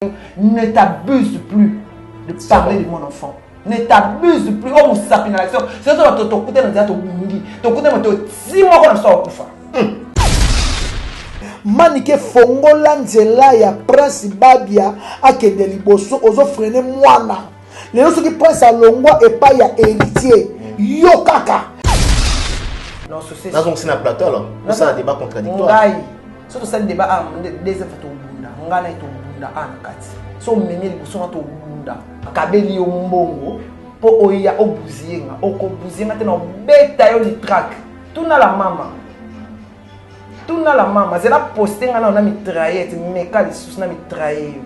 Ne t'abuse plus de parler de mon enfant. Ne t'abuse plus. Oh, mon sapin à l'action. C'est ça, tu écoutes dans le mundi. Tu écoutes dans le 6 mois qu'on a sorti pour faire. Manike fongola nzela ya prince Babia akende liboso ozo freiner mwana. Lelo soki prince alongwa epa ya héritier. Yo kaka. Non, c'est ça. C'est un plateau alors. C'est un débat contradictoire. Ngai. Surtout ça le débat des effets au bunda. Ngana est au bunda anakati. So memi liboso na to bunda. Kabeli yo mbongo po oya obuzienga. Okobuzienga tena beta yo li track. Tuna la mama. Tuna la mama. Zela posté ngana na mitraillette. Meka li sous na mitraillette.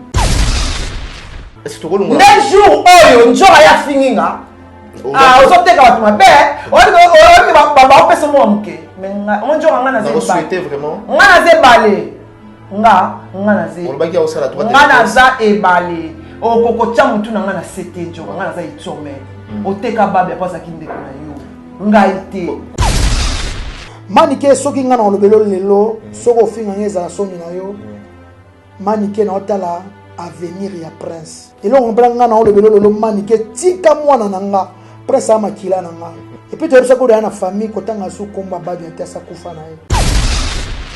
Est-ce que tu roules les jours oyo njora ya finginga. Ah, osoteka watu mabe. Oyo baba opesa mo muke. Menga onjora ngana ze. Vous souhaitez vraiment? Ngana ze balé. Ngana ze. On va dire aussi la droite. Ngana za e balé. Okoko cha mutu na ngana sete njora ngana za itome. Oteka babe apoza kinde na yo. Ngaite. Manike soki ngana olobelo lelo soko finga ngeza soni na yo. Manike na otala avenir ya prince. Et là on prend ngana olobelo lelo manike tika mwana nanga prince ama kila nanga. Et puis tu as ça ko na famille kotanga su komba babi ata sa kufa na ye.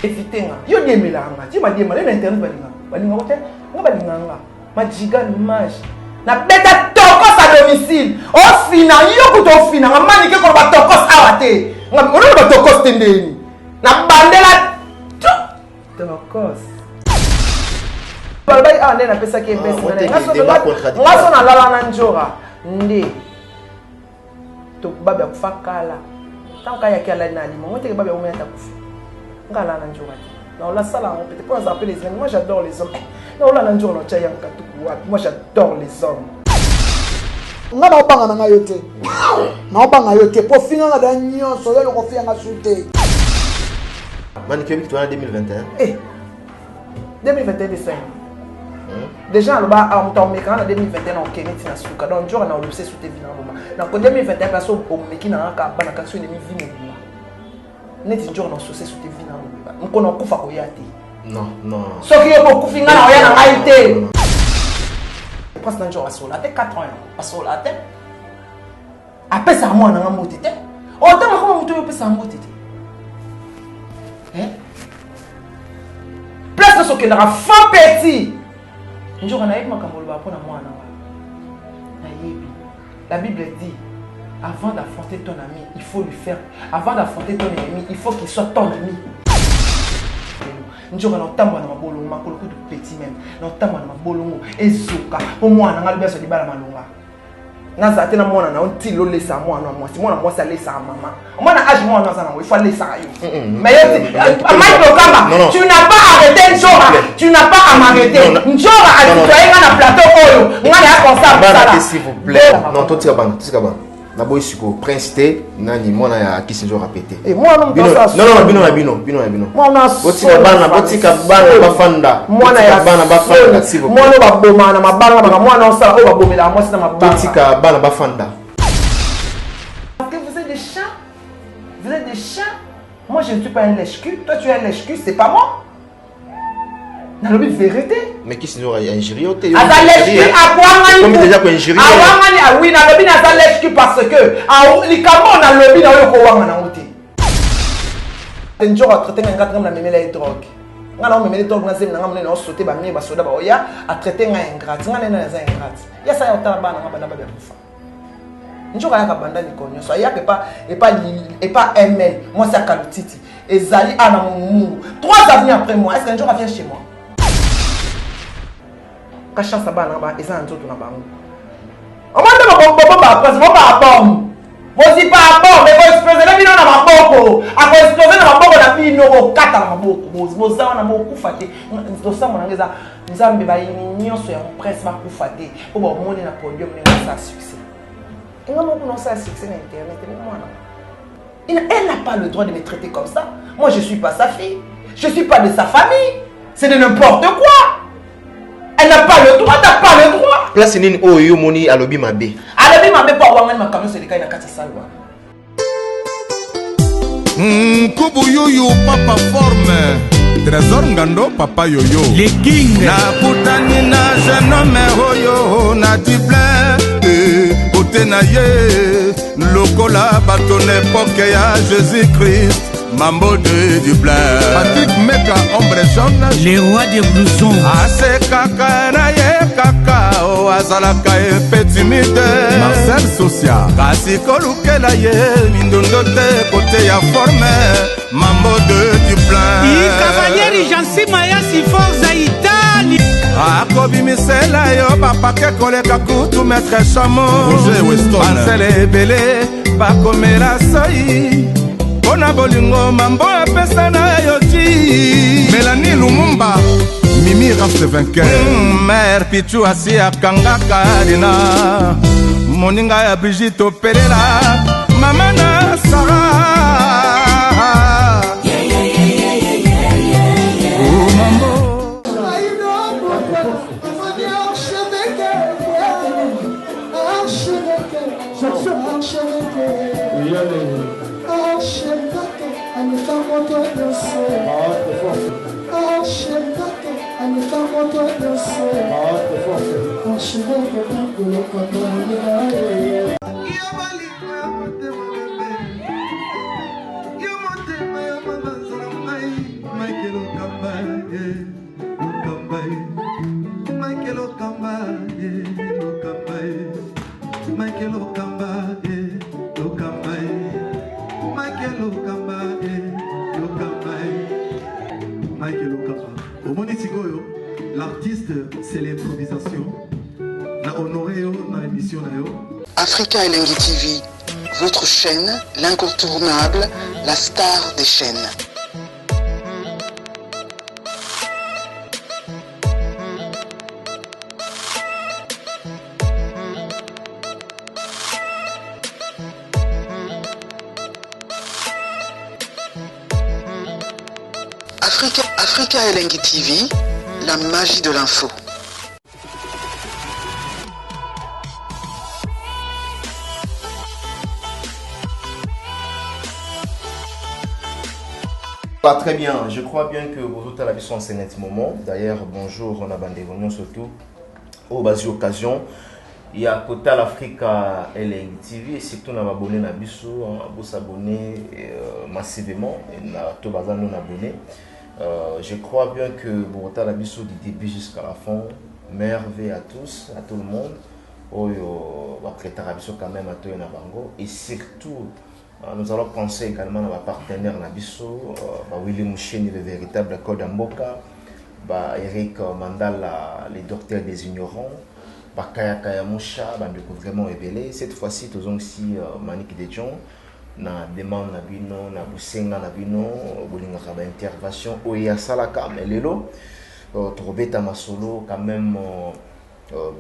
Evitenga. Yo demela nga. Ti ma demela na internet balinga. Balinga wote nga balinga nga. Majiga image. Na beta tokos à domicile. O fina yo kuto fina nga manike ko ba tokos awate. Nga ono ba tokos tendeni. Na bandela tokos. Balbai a ndena pesa ki pesa na. Ngaso na lala na njora. Ndi. To baba kufakala. Tanka ya kiala na limo. Mote baba umeta kufa. Ngala na njora. Na ola sala on peut pas appeler les hommes. Moi j'adore les hommes. Na ola na njora cha yanka tuku. Moi j'adore les hommes. Ngana obanga na yote. Na obanga yote po finga na nyonso yo ko finga sute. Manike bi tu en 2021. 2021 décembre. Déjà le bas en temps mécan en 2021 en Kenya tina suka donc njora na oluse sute vina mama. Na ko 2021 parce au meki na ka bana ka so de mi vina mama. Neti njora na sose sute vina mama. Nkona kufa ko yate. Non, non. Soki yo ko kufinga na oya na ngaite. Parce que njora sola te 4 ans. Pasola te. Apesa moi na ngamote te. Autant ko muto yo pesa ngamote te. Place ce que la fin petit. Un jour on a eu ma camolo pour moi. La Bible dit avant d'affronter ton ami, il faut lui faire. Avant d'affronter ton ennemi, il faut qu'il soit ton ami. Un jour on a entendu ma bolongo, ma coloko de petit même. On a entendu ma bolongo et souka. Pour moi, on a le besoin de bala malonga. Naza tena mwana na onti lo lesa mwana mwasi mwana mwasi alesa mama mwana âge mwana naza na il faut lesa yo mais Mike Lokamba tu n'as pas arrêté Njora tu n'as pas à m'arrêter Njora a tutoyé na plateau oyo ngana ya constant ça s'il vous plaît non toi tika ban na boy siko prince te nani mwana ya kisi Njora pété et moi non bino mwana botika bana bafanda mwana ya bana bafanda s'il vous plaît mwana ba boma na mabanga ba mwana osala o ba bomela mwasi na mabanga botika bana bafanda. Parce que vous êtes des chats. Moi je ne suis pas un lèche-cul. Toi tu es un lèche-cul, c'est pas moi. Dans le but vérité. Mais qui sinon a injurié au thé. Asa lèche-cul à quoi ngani? Comme déjà ko injurié. Ah ngani ah oui na le but na sa lèche-cul parce que ah likamo na le but na yo ko wanga na uti. Njora traiter ngaka ngam na memela et drogue. Ngana memela drogue na zemi na ngam na sauter ba mi ba soda ba oya a traiter nga ingrat. Ngana na za ingrat. Ya sa ya otala bana ngaba na ba ya kufa. Njora yaka banda ni konyo so yaka pas ML moi c'est Kalutiti ezali ana mungu 3 avenirs après moi est-ce que Njora vient chez moi ka chance bana ba ezana nzoto na bango omanda ba parce ba bombe vozi pas bombe mais faut exploser na bino na maboko ako exploser na maboko na bino ko kata na maboko boza na maboko fate to sa mona ngeza nzambe ba nyonso ya presse ba kufate ko ba moni na podium ni sa succès. Elle n'a pas le droit de me traiter comme ça. Moi, je ne suis pas sa fille. Je ne suis pas de sa famille. C'est de n'importe quoi. Elle n'a pas le droit, t'as pas le droit. Là, c'est une oyo moni alobi mabe. Alobi mabe pas ouangan ma camion c'est le cas na kati salwa. Kubu yoyo papa forme. Trésor Ngando, Papa Yoyo. Les Kings. Nakutani na jeune homme oyo na diplin. Côté na ye, lokola baton époque ya Jésus-Christ. Mambo de Dublin. Patrick Meka, ombre jaune. Les rois des blousons. Ase kaka na ye kaka o azalaka petit mite. Marcel Sosia. Kasi kolukela ye mindondo te kote ya forme. Mambo de Dublin. I cavalieri Jansi Maya si forza Italie. Akobimisela yo bapake koleka kutu maître chamo. Roger Weston. Marcel ebele bakomela soi. Bona bolingo mambo apesa na yo ti. Mélanie Lumumba. Mimi reste vainqueur. Mère Pichu asi akangaka dina. Moninga ya Brigitte Opelela. Mama na Sarah. Oh mambo. L'artiste, c'est l'improvisation. La honoré dans l'émission. Africa Elengi TV, votre chaîne, l'incontournable, la star des chaînes. Africa Elengi TV, la magie de l'info. Pas très bien, je crois bien que vos autres avis sont en ce moment. D'ailleurs, bonjour, on a bandé surtout. Au bas d'occasion, il y a Kota l'Africa Elengi TV et surtout on a abonné à Bissou, on s'abonner massivement et on a tout bazar non abonné. Je crois bien que vous avez du début jusqu'à la fin. Merveille à tous, à tout le monde. On va prêter quand même à tout le monde. Et surtout, nous allons penser également à nos partenaires Nabiso, Willy Moucheni, le véritable code Mboka, Eric Mandala, les docteurs des ignorants, Kaya Kaya Moucha, vraiment révélé. Cette fois-ci, nous avons aussi Manik Dejon. Na demande na bino na busenga na bino bolinga ka intervention oya salaka melelo trobeta masolo quand même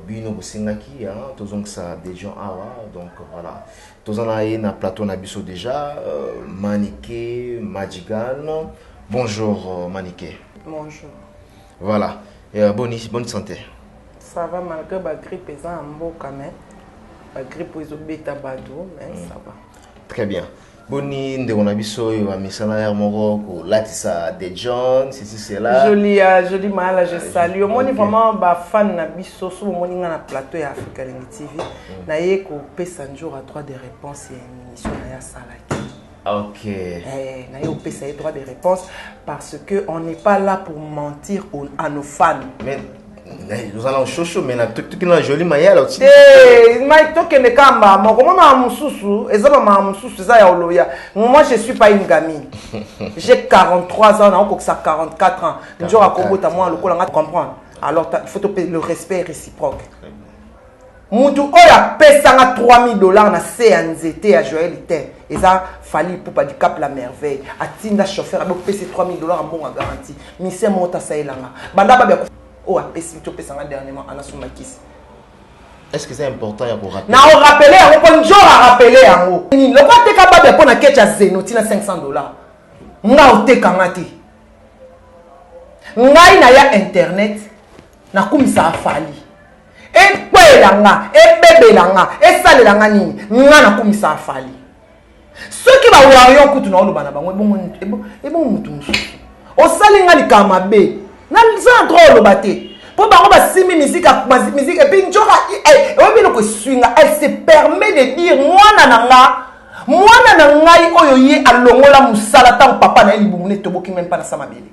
bino busenga ki hein tozong ça des gens awa donc voilà tozana na plateau na biso déjà Maniké Madjigal. Bonjour Maniké. Bonjour. Voilà bonne santé. Ça va malgré la grippe et ça en mboka mais la grippe ils ont bêta bado mais ça va. Très bien. Boni ndeko biso yo misala ya moko latisa de John c'est là. Joli mal je salue. Moi ni vraiment ba fan na biso so moni nga na plateau ya Africa Elengi TV. Na ye ko pesa jour à 3 de réponses et émission na ya salaki. OK. Na ye ko pesa 3 de réponses parce que on n'est pas là pour mentir à nos fans. Mais nous allons chaud mais na tout qui na joli mayala aussi. Mais to kene kamba moko mama mususu ezaba mama mususu za ya oloya. Moi je suis pas une gamine. J'ai 43 ans, on ça 44 ans. Un jour à Kobota moi le kolanga comprendre. Alors il faut le respect réciproque. Mutu oya pesanga $3000 na CNZT à Joël Ité. Et ça fallait pour pas du cap la merveille. Atinda chauffeur avec payé $3000 en bon garantie. Mission mota sailanga. Banda ba oh, dernièrement, est-ce que c'est important pour rappeler? Non, on rappelle, on peut rappeler en haut. Le pas te capable de prendre un ketch à Zeno, tu as $500. Nga ote kangati. Nga ina ya internet, na kumisa afali. E kwelanga, e bebelanga, e salelanga nini, nga na kumisa afali. Ceux qui va voir yon kutu na olo bana bango, bon mutu mususu. Au salinga li kamabe. Na sans trop le baté. Pour bango ba simi musique et puis njora elle se permet de dire moi na ngai oyo ye alongola musala tant papa na libumune toboki même pas na samabele.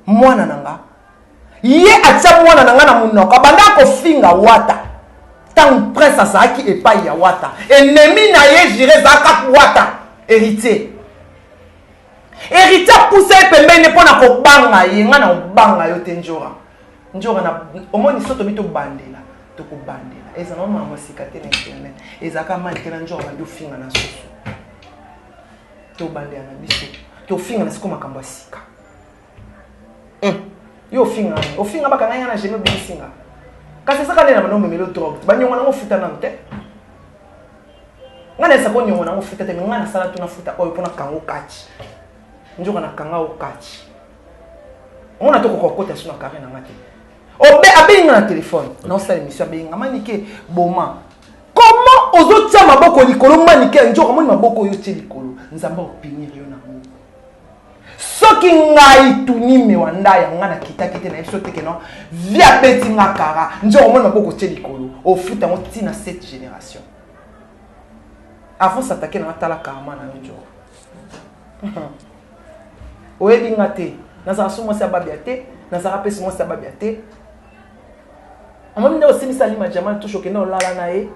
Moi na nanga ye atia moi na nanga na munoko banda ko finga wata. Tant prince azaki epai ya wata. Ennemi na ye jire zaka wata héritier. Héritier poussé pembeni pona ko banga ye ngana banga yo tenjora. Njora na omoni soto bito bandela to ko bandela. Eza no mama sikate na internet. Eza ka mali kena njora ndo finga na soso. To bandela na biso. To finga na siko makambo sika. Yo finga, o finga baka ngana na jeno bisinga. Kasi saka nena mano memelo drogue. Banyonga na ngofuta na mte. Ngana sa ko nyonga na ngofuta te ngana sala tuna futa oyo pona kango kati. Njoko na kanga okati. On a tout kokota sur na carré na ngati. Obe abenga na téléphone. Non ça émission abenga manike boma. Comment ozo tia maboko likolo manike njoko moni maboko yo tia likolo. Nzamba opinir yo na mo. Soki ngai tunime wanda ya ngana kitakite na biso teke no. Via beti ngakara. Njoko moni maboko tia likolo. Ofuta mo tina cette génération. Avant s'attaquer na tala karma na njoko. Oyebi ngate nazara sumo sa babiate nazara pesi mo sa babiate amoni ndo simi salima jamal to choqué na olala na e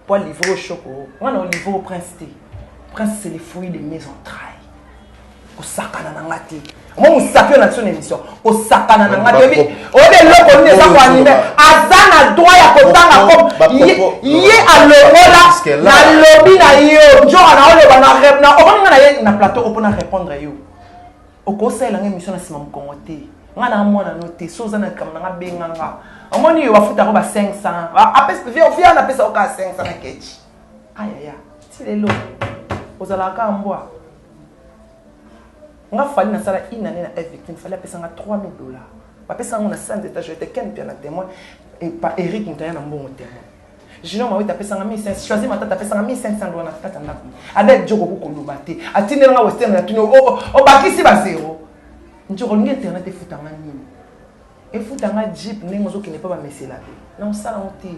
pour livrer au choco on a livrer au prince T. Prince c'est les fruits de mes entrailles ko sakana na ngate mo musapio na son émission ko sakana na ngate oyebi loko ni eza ko anime azana droit ya kotanga comme ye alobola na lobi na yo njora na oloba na rep na omoni na ye na plateau opona répondre yo. Au conseil la émission na sima mukongo te ngana mwana noté soza na kamna nga benganga omoni yo bafuta ko ba 500 apes via na pesa oka 500 na kechi aya ti lelo ozala ka mbwa nga fali na sala inane na victime fali pesa nga $3000 ba pesa nga na 100 étages j'étais ken pia na témoin et pas Eric Ntaya na mbongo témoin Junior Mawita pesa nga 1500 choisi matata pesa nga $1500 na kata ndako avec joko ko lobate atindela nga western na tuno o bakisi ba zéro njoko ngi internet efutanga nini efutanga jeep nengo zo qui n'est pas ba mesela pe non ça la honte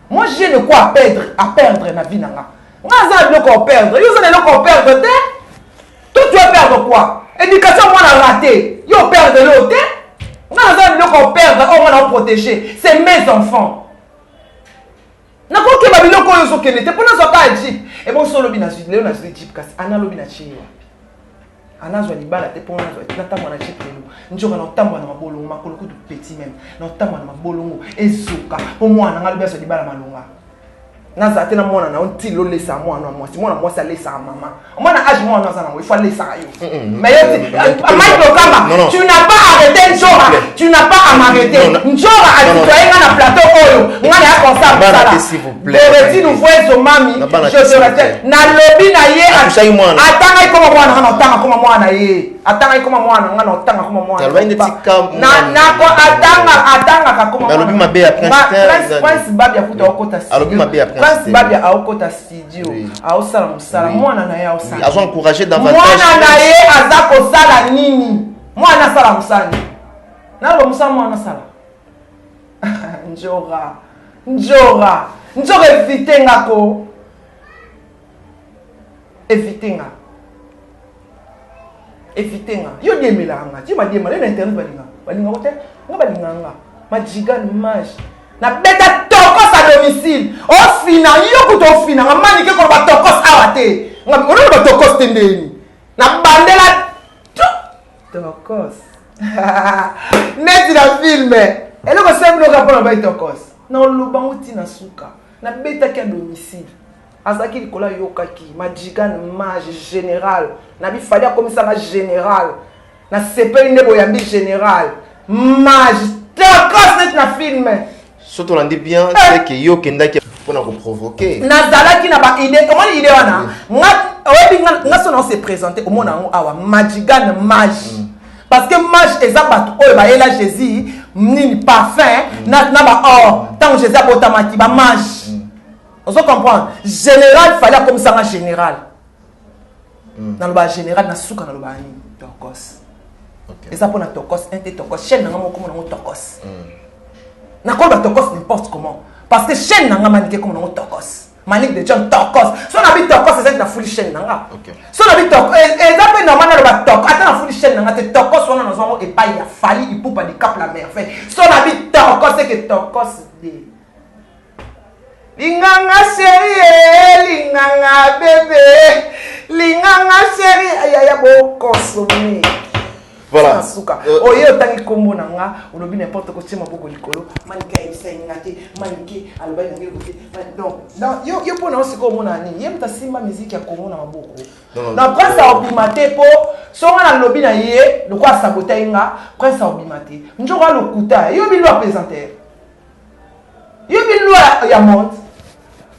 moi j'ai de quoi perdre na vie nanga nga za de quoi perdre yo za de quoi perdre te toi tu vas perdre quoi éducation moi na raté yo perdre le te nga za de quoi perdre on va protéger c'est mes enfants. Na ko ke babilo ko yo so kenete pona so ka jeep e bon so lobi na leo na jeep kasi ana lobi na chiyo ana zo libala te pona zo na tamwa na jeep lelo njoka na tamwa na mabolongo makolo ko petit même na tamwa na mabolongo ezuka po mwana nga lobi so libala malonga na za te na mwana na onti lo lesa mwana mwasi mwana mwasi alesa mama mwana age mwana za na il faut lesa yo mais yo Michael Kamba tu n'as pas arrêté Njora tu n'as pas à m'arrêter Njora a déployé na plateau oyo ngana ya constat ça s'il vous plaît le nous voyez zo mami je te retiens na lobby na ye atanga ikoma mwana ngana otanga koma mwana ye atanga ikoma mwana ngana otanga koma mwana na ko atanga ka koma mwana lobby mabe ya prince babi akuta okota lobby mabe ya prince babi aokota studio aosala musala mwana na ye aosala azo encourager davantage mwana na ye aza kosala nini mwana sala musani na lo musala mwana sala njora evitenga ko evitenga yo diemelanga ti madiema le na internet balinga kote nga balinganga majigane mage na beta tokos à domicile o fina yo kuto fina nga manike ko ba tokos awate nga ono ba tokos tendeni na bandela tokos neti na filme eloko semble ka pona ba tokos na lubango tina suka na beta ki à domicile azaki likola yokaki majigane mage général na bi fali akomisa général na sepeli ndebo ya mbi général mage tokos net na filme. Surtout on dit bien c'est que yo kendaki pour nous provoquer. Nazalaki na ba idée comment idée wana nga son se présenter au monde en awa majigane mage parce que mage ezabatu oyo ba ela Jésus nini parfum na ba or tant Jésus abotamaki ba mage on se comprendre général fallait comme ça général dans le bas général na suka na lo ba ni donc tokos. Et ça pour la tokos, un tokos, chaîne n'a comme on tokos. N'a pas tokos n'importe comment. Parce que chaîne n'a maniqué comme on tokos. Manique de John tokos. Si on habite tokos, c'est la foule chaîne n'a. Si on habite tokos, et d'après normalement le tokos, attends la foule chaîne n'a, t'es tokos, on a nos enfants et pas il a fallu, il peut pas du cap la merveille. Si on habite tokos, c'est que tokos dit. Linganga chérie, linganga bébé, linganga chérie, aïe aïe beau consommer. Voilà. Oye otangi kombo nanga, olobi n'importe quoi c'est ma boko likolo, manike isa ingate, manike aloba ngeli gote. Donc yo pona osiko mona ni, yem ta simba musique ya kombo na maboko. Na prince a obimate po, songa na lobi na ye, le quoi saboter inga, prince a obimate. Njoko lokuta, yo bi lo présenter. Yo bi lo ya monte.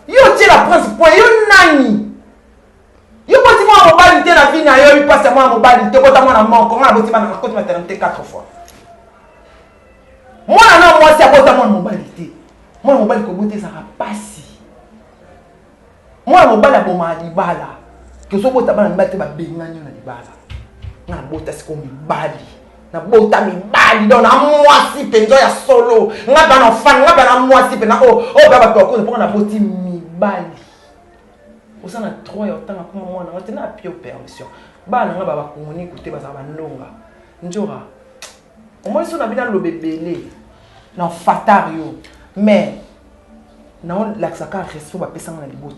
Yo tire la prince point, yo nani. Yo poti moi mobilité na vie na yo, il passe moi mobilité ko ta moi na mon comment aboti ba na côté maternité 4 fois. Moi na moi c'est abota moi mobilité. Moi mobilité ko boté ça passi. Moi mobile aboma libala. Que so bota ba na mbate ba bengani na libala. Na bota se ko mibali. Na bota mibali donc na moi si penzo ya solo. Nga ba na fan, nga ba na moi si pe na oh baba to ko na boti mibali. Au sein de 3 ans, on a tenu à pied permission. Bah, on a communiqué, écoutez, bah, ça va longa. Njora. Au moins, si on a bien le bébé, non, fatario. Mais, non, l'accent resto va passer dans les bottes.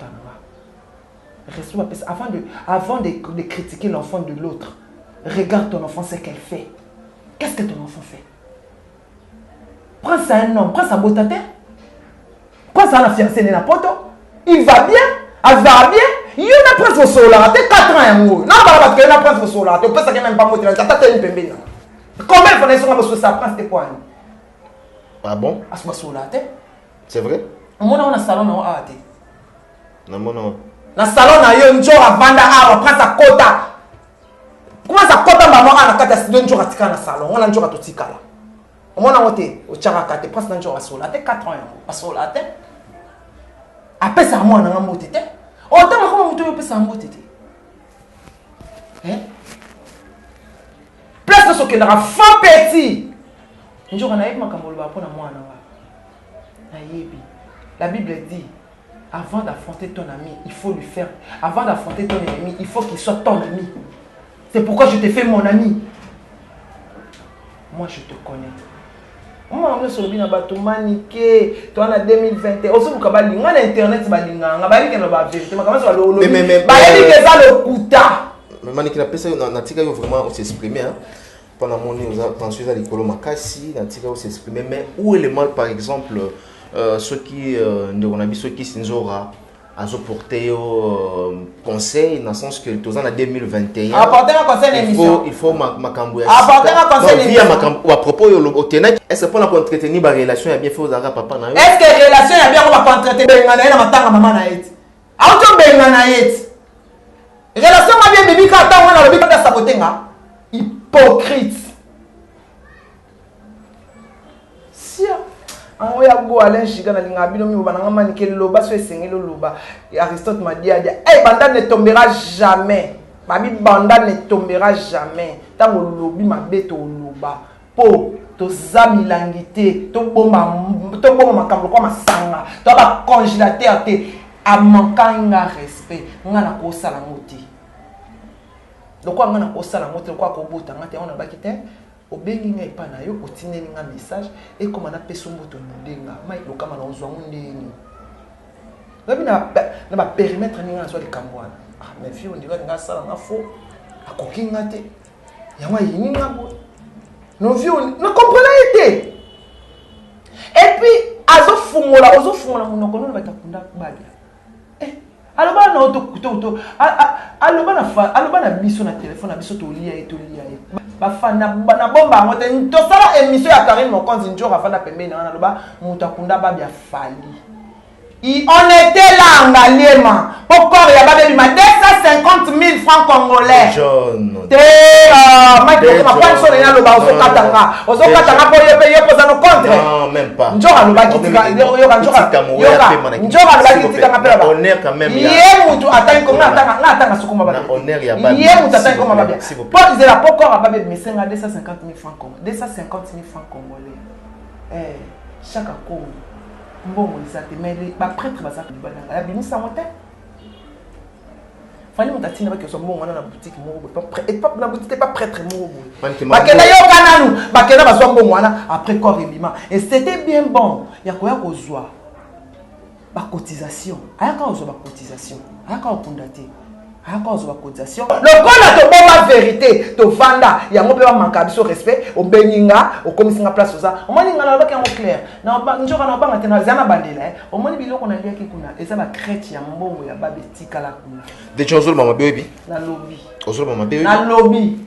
Resto va passer. Avant de critiquer l'enfant de l'autre, regarde ton enfant, ce qu'elle fait. Qu'est-ce que ton enfant fait? Prends ça un homme, prends sa botte à terre. Prends ça un fiancé de n'importe où. Il va bien. Elle va bien. Il y a presque au sol là. T'es 4 ans. Non, parce qu'il y a presque au sol là. Tu peux savoir même pas motiver. T'as une pembé. Combien de fois ils sont là sur sa place de quoi? Ah bon? À ce sol là. C'est vrai? Moi on a salon na ate. Non, non. Na salon na yo njoo vanda awa prend sa quota. Comment ça quota maman na kata studio njoo katika na salon. On a njoo katotika là. Moi na wote o chara kate presque njoo à sol là. T'es 4 ans. À sol là. Après ça moi na ngambotete. Autant comment muto yo ça ngambotete. Hein? Place ce que la femme petit. Un jour on a eu makambo ba pona moi na yebi. La Bible dit avant d'affronter ton ami, il faut lui faire avant d'affronter ton ennemi, il faut qu'il soit ton ami. C'est pourquoi je te fais mon ami. Moi je te connais. Moi, je suis en bateau maniqué. Tu en 2021. Aussi, vous avez dit, internet, ba linga. Nga bali keno ba vérité. Ma comment ça le lobby. Ba yeli que ça le kuta. Mais maniqué na pesa na tika yo vraiment s'exprimer hein. Pendant mon nez, attention à l'école makasi, na tika yo s'exprimer. Mais où est le mal par exemple ceux qui on a vu ceux qui s'injora à porter conseil dans le sens que tous en 2021 apporter un conseil d'émission il faut makambo apporter un conseil d'émission à propos au tenait est-ce pour la entretenir ba relation ya bien fait aux ara papa na yo est-ce que relation ya bien on va entretenir bengana na matanga mama na yeti auto bengana yeti relation ma bien bibi ka ta wana lobi ka saboter nga hypocrite on ya go Alain Chiga na linga bino mi bananga manike loba so esengelo loba Aristote m'a dit eh banda ne tombera jamais babi banda ne tombera jamais tango lobi mabeto loba po to zamilangité to bomba makambo kwa masanga to ba congélateur te a manquant respect nga na ko sala ngoti donc nga na ko sala ngoti kwa ko bota ngate on a bakite obengi ngai pa na yo otineli nga message et comme na peso moto ndenga mai lokama na ozwa ndeni labi na ba périmètre ni nga so de kambwana ah mais fille on dirait nga sala nga faux akoki ngate yango yini nga bo no vie on ne comprenez été et puis ozo fungola munoko no batakunda kubali aloba na auto aloba na biso na téléphone na biso to lia bafana na bomba ngote to sala émission ya Karine Mokonzi njora fana pembeni na aloba mutu akunda ba bia fali On était là en Galiema. Pourquoi il y a pas de 250 000 francs congolais. John. Non, même pas. Chaque bon, mais les prêtres, la bimisa monte. Fallait monter à que son bon, on a la boutique, et pas la boutique, pas prêtre, Bakena yo kananu, Bakena va soit bon, après quoi, et c'était bien bon. Il y a quoi qu'on soit. La cotisation. Il y a quoi qu'on cotisation. Il y a quoi qu'on condamné. Le col a ton bon vérité, ton vanda, il y a un peu de manque de respect, au Beninga, au commissaire place aux arts. Au moins, il y a un peu clair. Non, nous avons pas maintenant, il y a un bandela. Au moins, il y a un lien qui est et ça va chrétien, bon, il y a pas de tic à la couleur. Des choses, maman baby. Na lobby. Na lobby.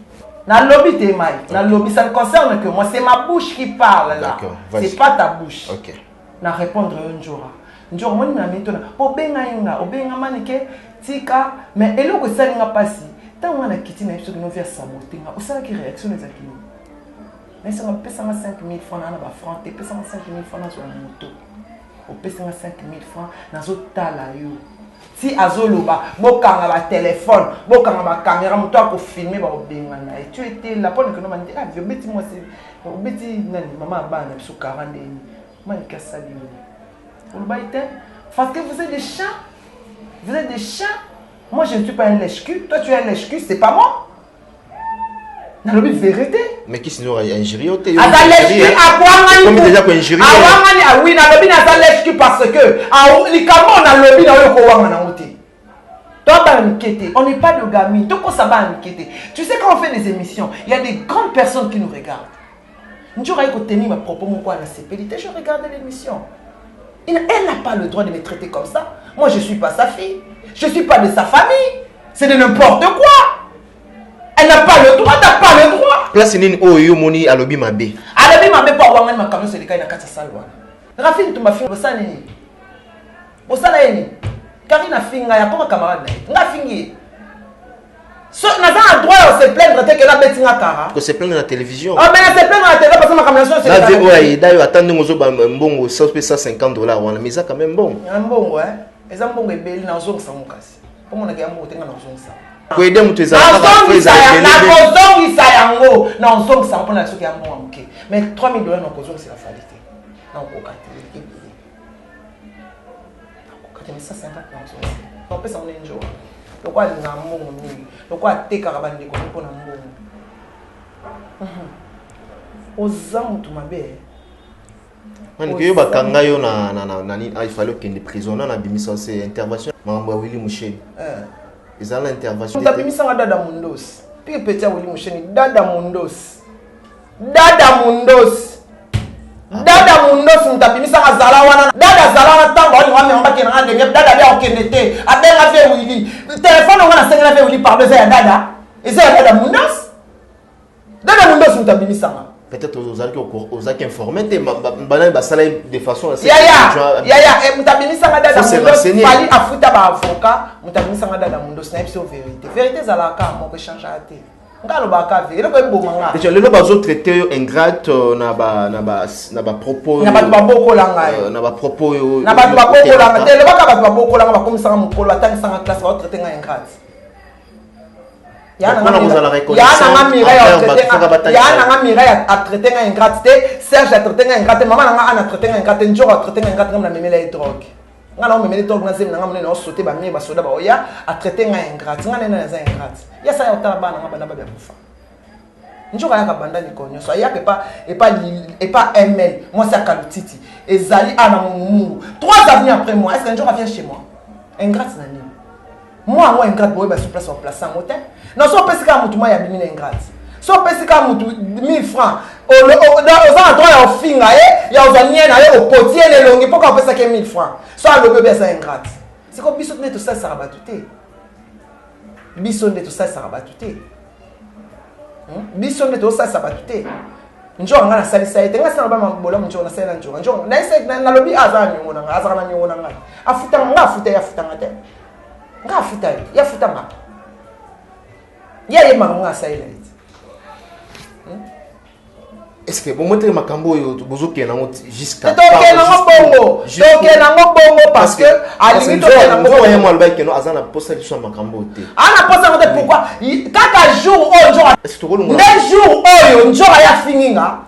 Na lobby, t'es mal. Na lobby, ça ne concerne que moi. C'est ma bouche qui parle là. C'est pas ta bouche. Ok. Na répondre un jour. Un jour, moi, je vais au Benga, au Benga manike. Tika, mais et l'autre ça n'a pas si. Tant on a quitté na biso que nous faire saboter. Au ça qui réaction les akini. Mais ça m'a payé 5 000 francs na ba franc, te payé 5 000 francs sur la moto. Au payé 5 000 francs na zo tala yo. Si azoloba, bokanga ba téléphone, bokanga ba caméra, moto ko filmer ba obengana. Et tu étais là pour que nous m'a dit ah, je beti moi c'est beti nani maman bana biso 40 deni. Moi ni kasali. On va être parce que vous êtes des chats. Vous êtes des chats. Moi, je ne suis pas un lèche-cul. Toi, tu es un lèche-cul, c'est pas moi. Dans le but, vérité. Mais qui sinon a injurié au thé? Ah, lèche-cul, à quoi on a comme déjà qu'on injurié. Ah oui, dans le but, on a lèche-cul parce que les camons dans le but, on a outé. Toi, on n'est pas de gamins. Toi, ça va inquiéter. Tu sais, quand on fait des émissions, il y a des grandes personnes qui nous regardent. Je tenir ma propos, mon point, je regarde l'émission. Elle n'a pas le droit de me traiter comme ça. Moi, je ne suis pas sa fille. Je ne suis pas de sa famille. C'est de n'importe quoi. Elle n'a pas le droit, n'a pas le droit. Place nini oyo moni alobi mabe. Alobi mabe pas wangani makano c'est le cas na kata salwa. Rafine tu mafinga bosana nini? Bosana nini? Karina finga ya comme camarade na. Nga fingi. So na za droit de se plaindre que la betinga kara. Que se plaindre na télévision. Ah mais se plaindre na télé parce que ma caméra c'est la vidéo ouais d'ailleurs attendre ngozo ba mbongo 150 $, wana mais ça quand même bon. Mbongo ouais. Eza mbongo ebeli na zongo sa mukasi. Comme on a gagné motenga na zongo sa. Ko aider mutu eza na kozongi sa yango na zongo sa mpona soki ya mbongo muke. Mais 3 000 $ na kozongi c'est la falité. Na kokate. Mais ça 50 $. On peut s'en enjoy. Pourquoi il y a un monde nul? Pourquoi tu es carabane de comme pour un monde? Aux hommes tout ma belle. Man que yo bakanga yo na il fallait qu'il y prisonnier na bimisa c'est intervention. Mamba Willy Mouchen. Ils ont l'intervention. On t'a bimisa na dada mundos. Puis petit Willy Mouchen dada mundos. Dada mundos. Dada mundos mutapimisa azala wana dada zala wana tango wali wame mbaki na ngande dada bia okenete abenga fe Willy téléphone wana senga fe Willy par ya dada eza ya dada mundos mutapimisa peut-être aux qui informé bana basala de façon assez ya mutapimisa dada mundos fali afuta ba avocat mutapimisa dada mundos na episode vérité zala ka mo ko changer ate. Les gens bazo traité ingrate na ba propos na ba boko langa na ba propos na ba boko langa te le baka ba boko langa ba komisa mukolo atanga sanga classe ba traité nga ingrate ya na mira ya traité nga ingrate te Serge a traité nga ingrate maman nga ana traité nga ingrate njoro a traité nga ingrate na memela et drogue nga na memela drogue na zemi nga mona na sauter ba mi ba soda ba oya a traité nga ingrate nga na za ingrate ya sa ya otala bana nga bana ba bia kufa njoko ya kabanda ni konyo so ya pas ML moi c'est Kalutiti ezali ana mumu 3 années après moi est-ce que njoko vient chez moi ingrate na nini moi ingrate boy ba sur place en place en hôtel non so pesika mutu moi ya bimina ingrate so pesika mutu 1000 francs aux endroits ya ofinga ya ozania na ye opotie le longi pourquoi on pesa que 1000 francs so le bébé ça ingrate c'est comme biso tout ça ça rabatouté biso de tout ça ça rabatouté biso de tout ça ça rabatouté Njora nga na salisa ete nga sana ba mabola njora na sala njora. Njora na ese na lobi azana nyongo na azana na nyongo na nga. Afuta nga afuta ya futa ngate. Nga afuta ya futa nga. Ya ye manga sala ete. Est-ce que bon moi te makambo yo bozo ke na jusqu'à toke na bongo parce que à limite toke na bongo ya moi le que no azana posa ki so makambo te ana posa ngate pourquoi kaka jour oyo njora est-ce que tokolo le jour oyo njora ya fininga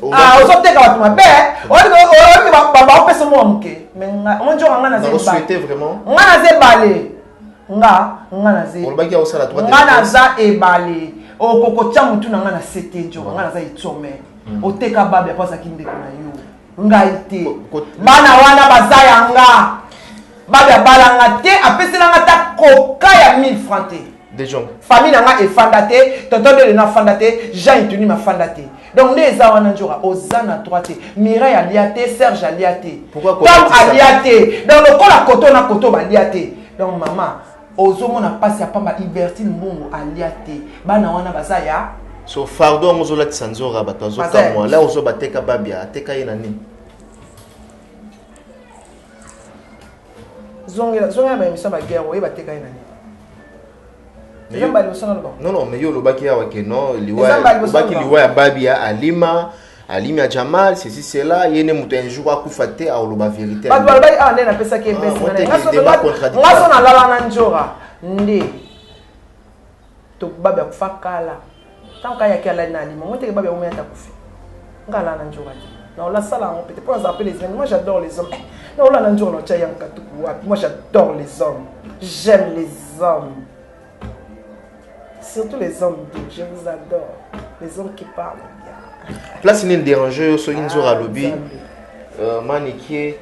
ozoteka bato mabe oyoki baba opesa mwa moke mais njora nga na souhaité vraiment nga na zebale nga na ze olobaki ya osala droit nga na za ebale okokotia mutu na nga na sete njora nga na za itsome oteka babi aposa kindeko na yo ngai te bana wana baza yanga babi abalanga te apeselanga ta koka ya 1000 francs te déjà famille nanga efanda te tonton de na fanda te Jean Ituni ma fanda te donc ne eza wana njora ozana droit te Mireille alia te Serge alia te Tom alia te donc lokola koto na koto balia te donc maman ozomona pasi ya pamba Ibertine Mbungu alia te bana wana baza ya so fardo mozola tsanzora batazo kamwa la ozo bateka babia ateka yena ni zonga ba émission ba guerre oye bateka yena ni yamba le sona lo non mais yo lobaki ya wake no liwa lobaki liwa ya babia alimi ya Jamal ceci cela yene muto un jour akufate a loba vérité ba ba ba ande na pesa ke pesa ngaso na lala na njora nde to babia kufakala tant qu'il y a quelqu'un qui a dit, je vais vous mettre à couper. Je vais vous mettre non, la salle, on peut pas appeler les hommes. Moi, j'adore les hommes. Non, là, moi, j'adore les hommes. J'aime les hommes. Surtout les hommes doux. Je vous adore. Les hommes qui parlent bien. Place une déranger sur une zone à lobby. Maniqué,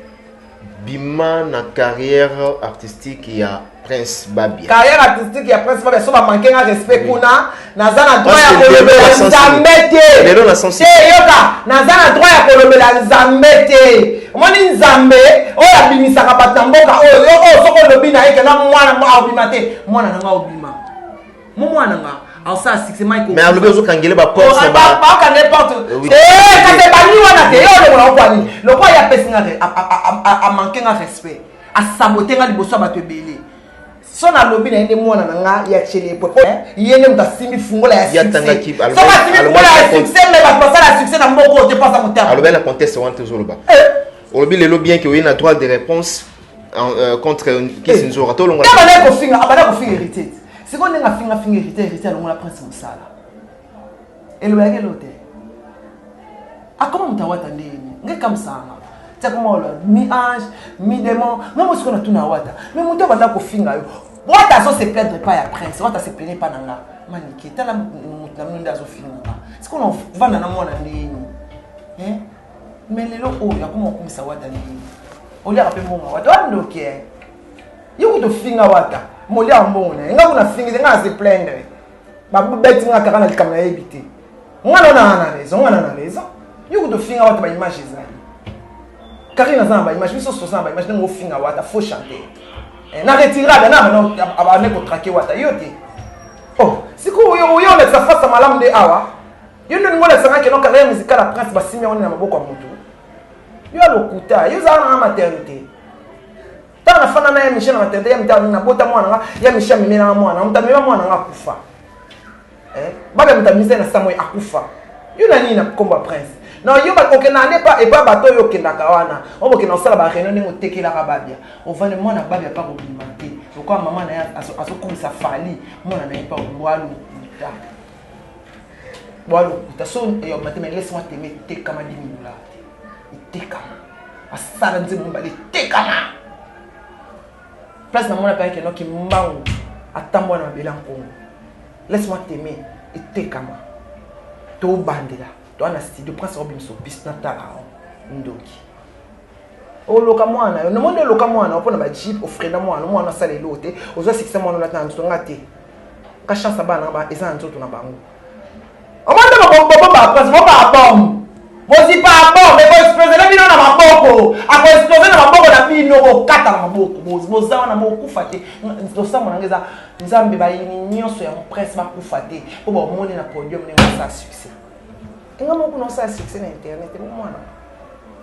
bima na carrière artistique il y a Prince Babia. Carrière artistique il y a Prince Babia. Ça va manquer un respect pour na. Nazana droit ya kolobela nzambete. Lelo na sensi. Yoka, nazana droit ya kolobela nzambete. Omoni nzambe, oya bimisaka batamboka oyo soko lobi na yeke na mwana mo obimate. Mwana nanga obima. Mwana nanga. Alors ça c'est Michael. Mais alors bezo kangele ba porte ça ba kangele porte. Quand c'est bani wana te yo le kwani. Le quoi ya pesinga a manquer un respect. A saboter nga liboso ba te belé. So na lobi na ende mwana nga ya chele popo. Yene mta simbi fungola ya succès. So ba simbi fungola ya succès mais ba passer la succès na mboko te passe mon terme. Alors ben la conteste wante zoloba. Olobi lelo bien que yena droit de réponse contre Kisinzo rato longa. Abana ko finga hérité. C'est qu'on est à finir hérité à la prince Moussala. Et le bagage l'hôtel. Ah, comment tu as watté n'est comme ça. C'est comme on mi-ange, mi-démon. Même si on a tout na wata. Mais mon temps va finir. Wata ça se plaindre pas à prince. Wata se plaindre pas dans la manique. T'as la mouta zo finir. C'est qu'on va dans la moine hein? Mais les lots oh, il y a comment on commence à wata ni. On lui a rappelé mon wata. On ok. Yo to finir wata. Moli ambona nga kuna fingize nga se plaindre ba beti nga kakana likamna ebité nga na raison yuko to finga wata ba image ezali karina za ba image biso so ba image ngo finga wata faut chanter na retirada na abane ko traquer wata yote oh siku yo na sa face malamu de awa yo ndo ngola sanga ke no carrière musicale à prince basimi on na maboko ya mutu yo alokuta yo za na maternité. Tant la fana na ya Michel na maternité ya mita na bota mwana nga ya Michel mimi na mwana mtamema mwana nga kufa baba mtamize na Samuel akufa yo na nini na komba prince non yo ba okena ne pas et pas bato yo kenda kawana on bokena osala ba réunion ngo tekela ka babia on va le mwana babia pas oblimenter pourquoi maman na ya azokomisa fali mwana na pas boalu ta so yo mateme laisse-moi t'aimer tekama 10 000 $. Tekama asala nzemu mbali tekama. Place dans mon appel qui est qui mbangu atambo na bela nkongo. Laisse-moi t'aimer et tekama. To bandela. To na studio prince Robin so piste na tala ndoki. O loka mwana, no monde loka mwana opona ba jeep ofrena mwana sale lote. Ozo sikisa mwana na tanto ngate. Ka chance bana ba eza nzoto na bango. Omanda ba prince ba bom. Mosi pas bon, mais faut exploser la vie dans ma boko. Après exploser dans ma boko na vie no kata na boko. Moza na moko fate. Ndo sa mona ngeza nzambe ba yini nyonso ya presse ba kufate. Po ba moni na podium ne sa succès. Inga moko no sa succès na internet mwana.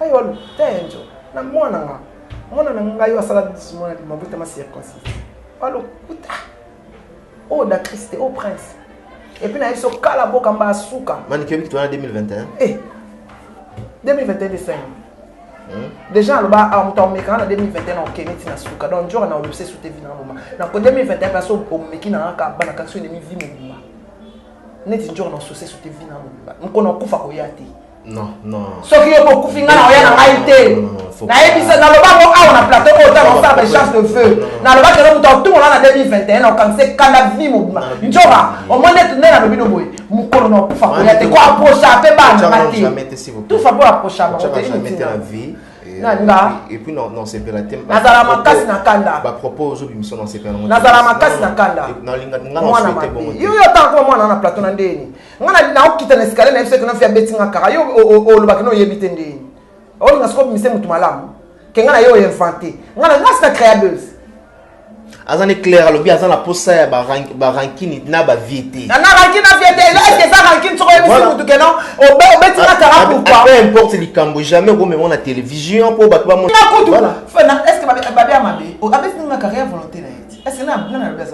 Ayo tenjo na mwana nga. Mwana na nga yo sala mwana di mabuta ma circoncis. Alo puta. Oh da Christ, oh prince. Et puis na iso kala boka mba suka. Manike bi en 2021. 2021 décembre. Déjà le bas en temps mécan en 2021 en Kenya tina suka. Donc jour na obsé sous TV na moment. Donc en 2021 personne au meki na ka bana ka so de mi vie mo. Neti jour na sous sous TV na moment. Mkono kufa ko yati. Non, non. Ce qui est beaucoup finga na oya na maïté. Na ebisa na loba mo a na plateau au temps on ça des chances de feu. Na loba que l'on tout on en 2021 on quand c'est kana vie mo. Njora, au moins net na bino boy. Mkono na kufa ko yati ko approcha pe ba na maté. Tout fa pour approcher ba. La vie. Et puis non c'est pas la thème. Nazala makasi na kanda. Ba propose au émission dans c'est pas. Nazala makasi na kanda. Na linga souhaité bon. Yo tant ko mwana na plateau na ndeni. Ngana na okita na escalier na fise que na fia betinga kara. Yo o lo bakino yebite ndeni. O linga soko mise mutu malamu. Ke ngana yo inventé. Ngana ngasa créabeuse. Azan clair alobi azan la posa ya ba rankini na ba viete. Na rankini na viete. Est-ce que ça rankini soko yebite mutu ke non? O betinga kara pourquoi? Peu importe les cambo jamais go même na télévision pour battre mon. Voilà. Est-ce que babi amabe? O abesi na carrière volonté na yeti. Est-ce que na babi amabe?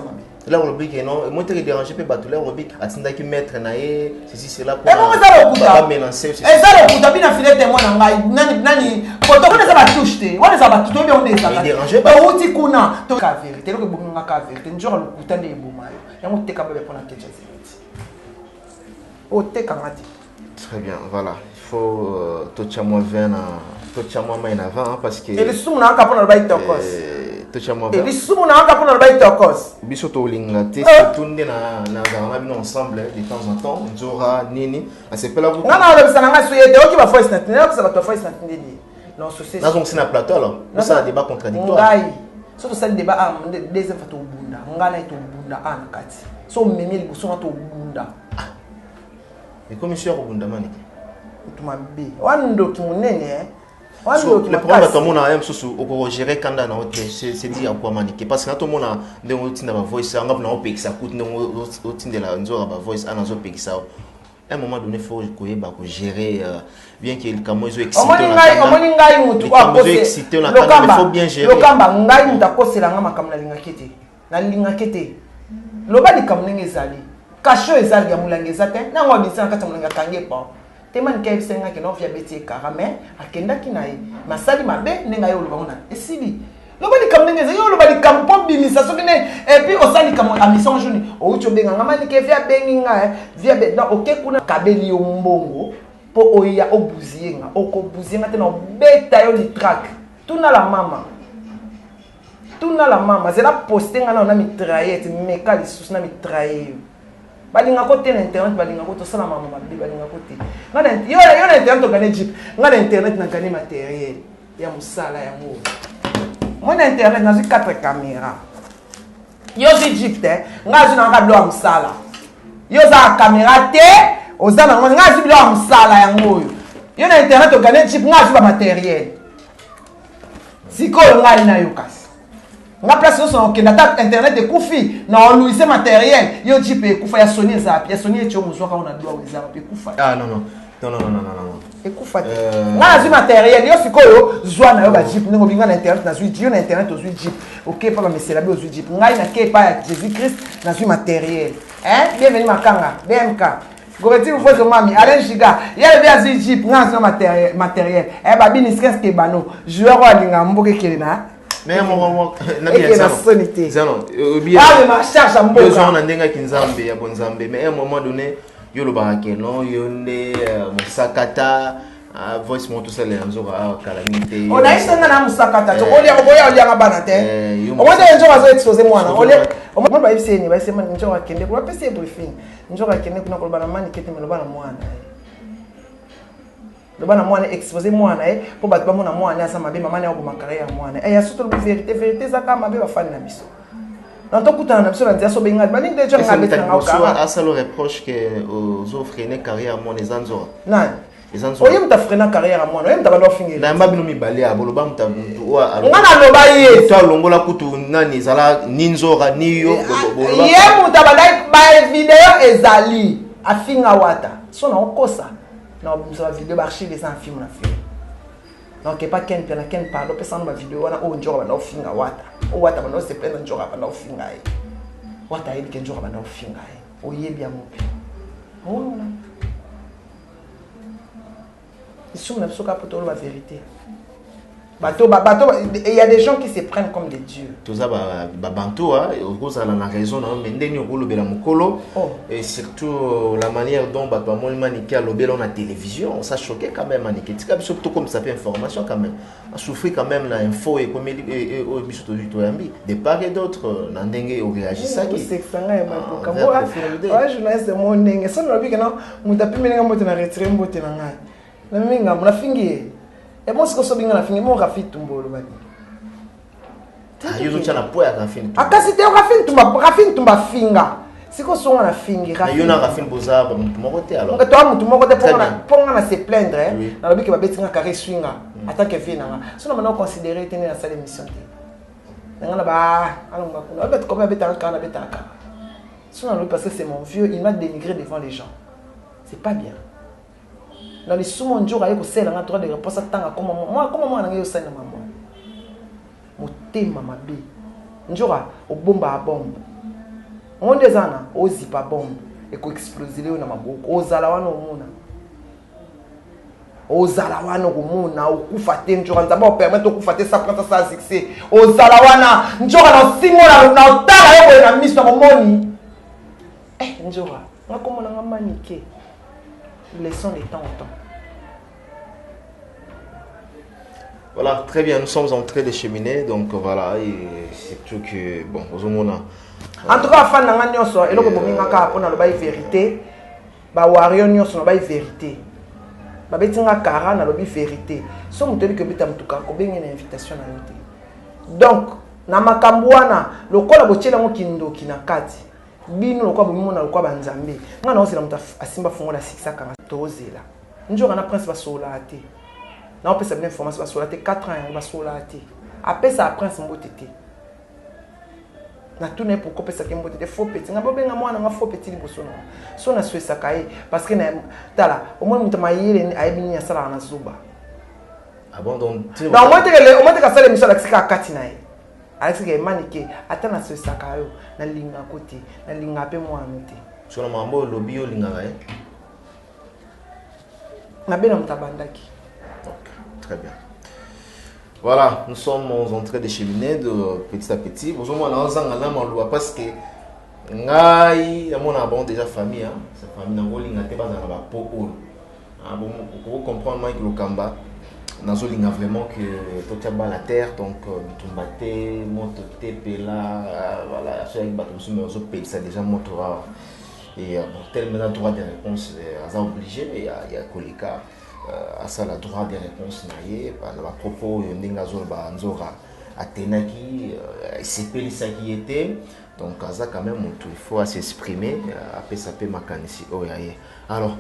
Là on oublie que non, moi te déranger peut battre là on oublie atinda ki mettre na ye ceci cela pour. Et moi ça le kuta. Melancer ceci. Et ça le kuta bina filet témoin na ngai nani photo on ça va toucher. On ça va tout bien on est ça. Déranger ba uti kuna to ka vérité lo bonga ka vérité njora le kuta ndé bomayo. Yango te ka bebe pona ketcha zéti. O te ka ngati. Très bien, voilà. Il faut tochamo vena tochamo mai na avant parce que ele sumu na ka pona ba itokos. Tochamo ele sumu na ka pona ba itokos. Biso to linga te tunde na zama bino ensemble de temps en temps nzora nini asepela vous. Ngana ole bisana nga suyete oki ba voice na tene ko sa ba voice na tene. Non société. Na donc c'est na plateau alors. Ça un débat contradictoire. Ngai. Surtout ça débat a deuxième fois to bunda. Ngana to bunda an kati. So memeli buso na to bunda. Et commissaire au bundamani. Tumabe. Wando kimunene le problème est que mon aime sous au gérer quand dans notre c'est dire quoi maniquer parce que tout le monde a des routines dans voice on a pas ça coûte non routine de la nzora ba voice ana zo peki ça à un moment donné faut que gérer bien qu'il comme ils ont ngai mutu excité la canne il faut bien gérer le kamba ngai ndakosela nga makamna linga kete na linga kete loba di kamnenge ezali kasho ezali ya mulanga ezate na ngodi sana kata mulanga kange pa teman kay senga ke no via beti karame akenda kinayi masali mabe nenga yo loba ona esili loba di kamnenge ezali yo loba di kampo bimisa sokine et puis osali kamo a mission journée o ucho benga ngamani ke via benginga via be na okekuna kabeli yo mbongo po oya obuzienga okobuzienga te no beta yo li track tuna la mama zela postenga na mitraillette mekali sus na mitraillette balinga côté na internet balinga côté sala mama balinga côté ngana yo na internet to gane jeep ngana internet na gane matériel ya musala ya mo moi na internet na 4 caméras yo si jeep te ngazi na ngablo ya musala yo za caméra te ozana ngazi bilo ya musala ya ngoyo yo na internet to gane jeep ngazi ba matériel siko ngai na yo kasi nga place so ke na internet de kufi na louise matériel yo jipe kufa ya Sony zapi ya Sony echo muzwaka una doa weza pe kufa ah non e kufa nga na matériel yo sikoyo zwa na yo ba jipe ngo binga na internet na zwi na internet ozwi jipe OK pa ba mesela bi ozwi jipe ngai na ke pa ya Jésus Christ na zwi matériel bienvenue makanga BMK Goreti vous faites mami Alain Giga yele bia zwi jipe nga na matériel ba bini stress ke bano joueur wa linga mboke kelena mais moi Zano ma charge à deux ans na ndenga kinzambe ya bonzambe mais à un moment donné yo lo barake non yonde musakata voice mo tout ça les nzora calamité on a isanga na musakata to olia olia ngabana te o mo te nzora zo expose mwana olia o mo ba ibiseni ba isema nzora kende ko pese briefing nzora kende kuna ko bana mani kete me lo bana mwana le bana mwana exposer mwana po ba ba mona mwana asa mabe mama na ko makara ya mwana ya surtout le vérité za kama be ba fani na biso na to kutana na biso na ndia so benga ba ningi deja ngabe tanga ka asa le reproche que aux offres ne carrière mon les anzora nan les anzora oyem ta frena carrière mwana oyem ta ba lo fingi na mbabi no mibale ya bolo ba mta ngana lo ba ye to longola kutu nani zala ninzora ni yo bolo ye muta ba like ba video ezali afinga wata so na okosa Non, vous avez vidéo archive les films on a fait. Donc pas ken pena ken parle personne ma vidéo wana o njora bana ofinga wata. O wata bana se plena njora bana ofinga ai. Wata ile ken njora bana ofinga ai. O yebi amopi. Oh là. Ils sont même soka pour la vérité. Bateau, il y a des gens qui se prennent comme des dieux. Tout ça, bantou, on a raison, et surtout la manière dont on maniqué à l'obél en télévision, ça choquait quand même, surtout comme ça fait information quand même. On souffrait quand même l'info et comme de part et d'autre, Nandenge ou réagit ça qui. C'est ça, moi, journaliste de mon nègre, ça ne veut pas dire que non, on t'a pu mettre un mot de la retraite, un mot de la main, on a fini. Et moi, ce que je suis en train de faire, c'est que je suis en train de faire. C'est que je suis en train de faire. C'est que je suis en train de faire. C'est que je suis en train de faire. C'est que je suis en train de se plaindre. Je suis en train de faire carré swing. Attends que je vienne. Si on a considéré que c'est une émission. Parce que c'est mon vieux, il m'a dénigré devant les gens. C'est pas bien. Dans les sous-mondes, je vais vous dire que je réponse à temps comme moi, je vais vous dire mon thème, ma vie. Je vais au bombe à bombe. On est au zip à bombe et qu'on explose dans ma bouche. Aux Zalawan au monde. Aux Zalawan au monde, au Koufaté, je vais d'abord permettre au Koufaté ça prend ça succès. Aux Zalawana, je vais dans 6 mois dans le temps, je vais mis sur mon money. Eh, je vais. Moi, comment on a maniqué? Laissons les temps au temps. Voilà, très bien, nous sommes en train de cheminer, donc voilà, et surtout que, bon, aux hommes, en tout cas, fan nanga nyonso, et loko bominga ka pona lo bay vérité, ba wario nyonso no bay vérité. Ba betinga kara na lobi vérité. So muteli ke bita mutuka ko benga na invitation na yote. Donc, na makambwana, lokola bochela mo kindo kinakati. Bino lokwa bomimona lokwa banzambe. Nga na osela muta asimba fungo la 640 tozela. Njora na prince ba sola ate. Na opesa bien information ba sola ate 4 ans ba sola ate. Apesa prince mbotete. Na tout n'est pour couper ça qui est faux petit. Na bobenga mwana nga faux petit liboso na. So na swesa kai parce que na tala au moins mutamaïle aibini ya sala na zuba. Ah bon donc tu non moi te ka sala mission la sika kati na ye. Alex ke manike ata na swesa kayo na linga côté na linga pe moi anote. Sur le mambo lobby yo linga ga. Na bena mutabandaki. Très bien. Voilà, nous sommes en train de cheminer de petit à petit. Vous avez parce que ngai mon abon déjà famille hein, sa famille na ngolinga te bazana ba poko. Ah bon, pour comprendre que le Kamba nazolinga vraiment que totiaba la terre donc mutumbate moto tepela voilà, c'est avec bato musume ozo payer ça déjà moto et bon tellement droit de réponse à obligé il y a kolika à ça la droit des réponses naïe par la propos n'engazol ba nzora atenaki c'est ça qui était donc à ça quand même il faut s'exprimer après ça peut makanisi oh yaye alors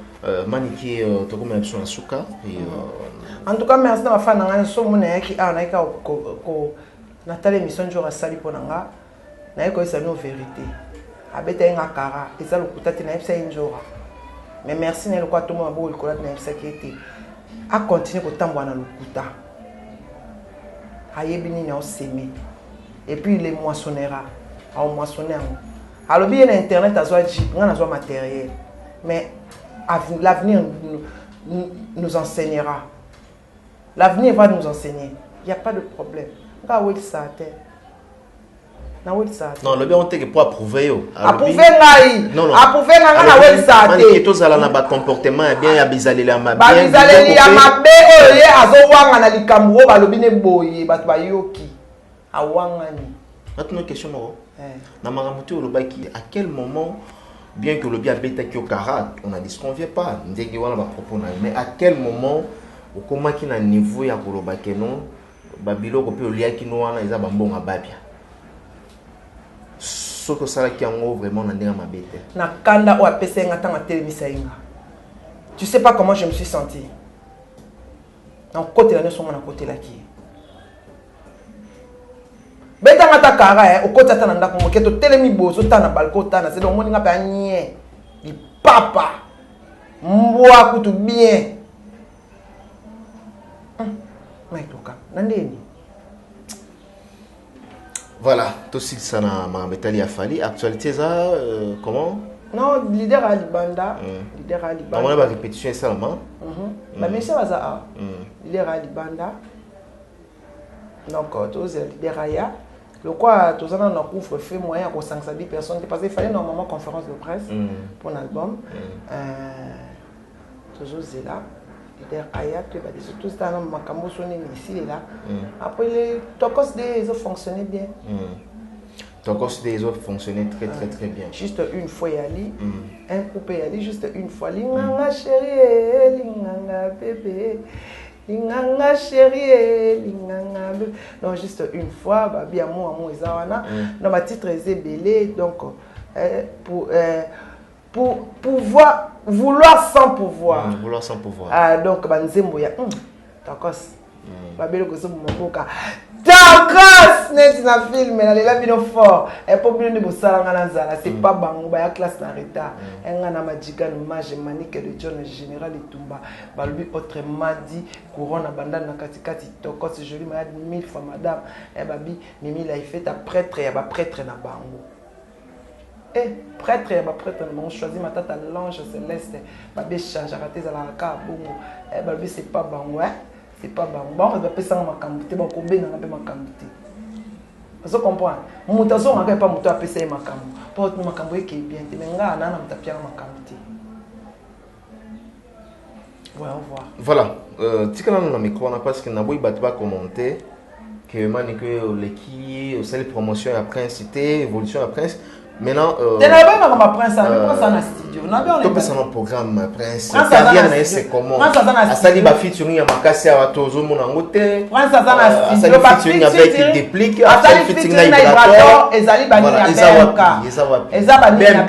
maniki to comme option asuka et en tout cas merci na fana ngana so mona ki a na ka ko na tale mission jour à sali ponanga na ko isa no vérité abeta nga kara eza lokuta te na epsa njora mais merci na lokwa to mo bo likola na epsa ki était à continuer pour t'envoyer dans le kuta. Ayebini na osemi. Et puis les moissonnera. A moissonner. Alors bien internet a soit jeep, on a soit matériel. Mais l'avenir nous enseignera. L'avenir va nous enseigner. Il n'y a pas de problème. Ga oui ça terre. Non, le bien on te pour approuver approuver ngai non approuver ngai na website mani to zala na ba comportement bien ya bizaleli ya mabe ba bizaleli ya mabe oye azowanga na likambo ba lobi ne boye bato ba yoki awanga ni maintenant question no na mangamuti olobaki à quel moment bien que le bien beta ki okara on a dit qu'on vient pas ndenge wana ba propos na mais à quel moment okomaki na niveau ya kolobaki non ba biloko pe oliaki no wana eza ba mbonga babia ce que ça qui en vraiment na ndenge mabete na kanda o apesa nga tanga telemisa inga tu sais pas comment je me suis senti na côté la neso na côté la ki beta ngata kara o côté ta na ndako mo keto telemi bozo ta na balcon ta na c'est donc moninga pa nie di papa Mboa kutu bien. Mec loka. Nandeni. Voilà, tout ça ça na ma métalli a fallu. Actualité ça comment? Non, leader à Libanda. Leader à Libanda. On a la répétition seulement. Bah mais ça va ça. Leader à Libanda. Donc tous les leaders aya. Le quoi tous on a couvre-feu moyen à 510 personnes parce qu'il fallait normalement conférence de presse pour l'album. Toujours c'est là. Leader aya tu vas dire tout ça dans makambo sonné ici et là. Après les tokos des ils ont fonctionné bien. Tokos des autres fonctionnaient très bien. Juste une fois y aller, un coupé y aller juste une fois. Linganga chérie, linganga bébé. Linganga chérie, linganga bébé. Non, juste une fois, bah bien moi ezawana. Dans ma titre est belé donc pour pouvoir vouloir sans pouvoir. Vouloir sans pouvoir. Ah donc banzembo ya takos. Ba belo ko so mokoka. Takos net na film na lela bino fort. Et pour bien de bosala ngana zala, c'est pas bango ba ya classe na reta. Ngana majika no mage manique de John général Itumba. Ba lui autrement dit couronne banda na katikati takos joli ma 1000 fois madame. Et babi mimi la fait ta prêtre ya ba prêtre na bango. Prêtre, on choisit ma tata l'ange céleste. Babi change raté à la carte. Babi c'est pas bon, ouais. C'est pas bon. Bon, on va passer dans ma cambouté. Bon, combien on a pas ma cambouté. Vous comprenez? Mon tason on a pas mon tason à passer ma cambou. Pas ma cambouté qui est bien. Mais on a un tapis ma cambouté. Ouais, au revoir. Voilà. Tu connais le micro, parce que n'a pas commenté que manique l'équipe, au sein de promotion après incité, évolution après. Maintenant, tu n'as pas ma prince, on a studio. Tu peux savoir programme prince. C'est comment? Asali ba featuring ya makasi ya watozo mona ngote. Asali featuring avec déplique. Asali featuring na Ibrato. Ezali bani ya BMK. Ezaba ni ya